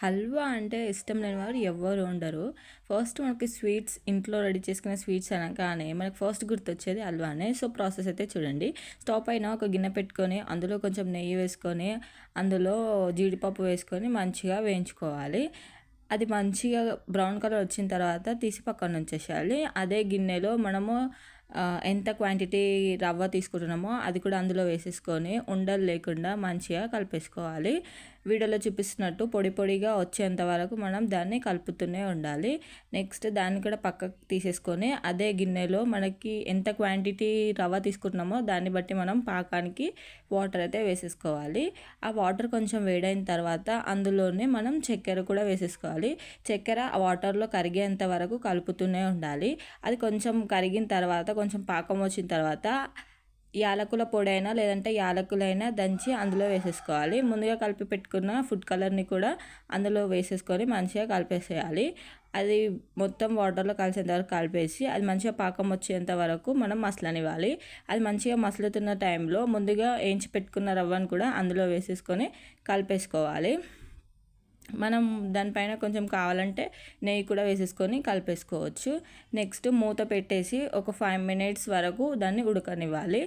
హల్వా అంటే ఇష్టం లేని వారు ఎవ్వరు ఉండరు. ఫస్ట్ మనకి స్వీట్స్ ఇంట్లో రెడీ చేసుకునే స్వీట్స్ అనగానే మనకు ఫస్ట్ గుర్తొచ్చేది హల్వానే. సో, ప్రాసెస్ అయితే చూడండి. స్టవ్ పైన ఒక గిన్నె పెట్టుకొని, అందులో కొంచెం నెయ్యి వేసుకొని, అందులో జీడిపప్పు వేసుకొని మంచిగా వేయించుకోవాలి. అది మంచిగా బ్రౌన్ కలర్ వచ్చిన తర్వాత తీసి పక్కన ఉంచేసేయాలి. అదే గిన్నెలో మనము ఎంత క్వాంటిటీ రవ్వ తీసుకుంటున్నామో అది కూడా అందులో వేసేసుకొని ఉండలు లేకుండా మంచిగా కలిపేసుకోవాలి. వీడియోలో చూపిస్తున్నట్టు పొడి పొడిగా వచ్చేంత వరకు మనం దాన్ని కలుపుతూనే ఉండాలి. నెక్స్ట్ దాన్ని కూడా పక్కకు తీసేసుకొని అదే గిన్నెలో మనకి ఎంత క్వాంటిటీ రవ్వ తీసుకుంటున్నామో దాన్ని బట్టి మనం పాకానికి వాటర్ అయితే వేసేసుకోవాలి. ఆ వాటర్ కొంచెం వేడైన తర్వాత అందులోనే మనం చక్కెర కూడా వేసేసుకోవాలి. చక్కెర ఆ వాటర్లో కరిగేంత వరకు కలుపుతూనే ఉండాలి. అది కొంచెం కరిగిన తర్వాత కొంచెం పాకం వచ్చిన తర్వాత యాలకుల పొడి అయినా లేదంటే యాలకులైనా దంచి అందులో వేసేసుకోవాలి. ముందుగా కలిపి పెట్టుకున్న ఫుడ్ కలర్ని కూడా అందులో వేసేసుకొని మంచిగా కలిపేసేయాలి. అది మొత్తం వాటర్లో కలిసేంత వరకు కలిపేసి అది మంచిగా పాకం వచ్చేంత వరకు మనం మసలనివ్వాలి. అది మంచిగా మసలుతున్న టైంలో ముందుగా వేయించి పెట్టుకున్న రవ్వను కూడా అందులో వేసేసుకొని కలిపేసుకోవాలి. మనం దానిపైన కొంచెం కావాలంటే నెయ్యి కూడా వేసేసుకొని కలిపేసుకోవచ్చు. నెక్స్ట్ మూత పెట్టేసి ఒక 5 మినిట్స్ వరకు దాన్ని ఉడకనివ్వాలి.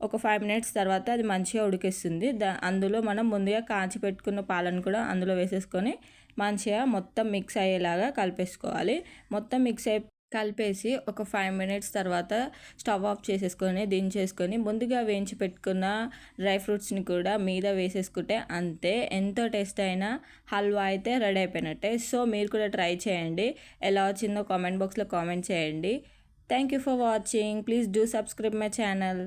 ఒక 5 మినిట్స్ తర్వాత అది మంచిగా ఉడికేస్తుంది. అందులో మనం ముందుగా కాచి పెట్టుకున్న పాలను కూడా అందులో వేసేసుకొని మంచిగా మొత్తం మిక్స్ అయ్యేలాగా కలిపేసుకోవాలి. మొత్తం మిక్స్ కలిపేసి ఒక 5 మినిట్స్ తర్వాత స్టవ్ ఆఫ్ చేసేసుకొని దించేసుకొని ముందుగా వేయించి పెట్టుకున్న డ్రై ఫ్రూట్స్ని కూడా మీద వేసేసుకుంటే అంతే, ఎంతో టేస్ట్ అయిన హల్వా అయితే రెడీ అయిపోయినట్టే. సో, మీరు కూడా ట్రై చేయండి. ఎలా వచ్చిందో కామెంట్ బాక్స్లో కామెంట్ చేయండి. Thank you for watching. Please do subscribe my channel.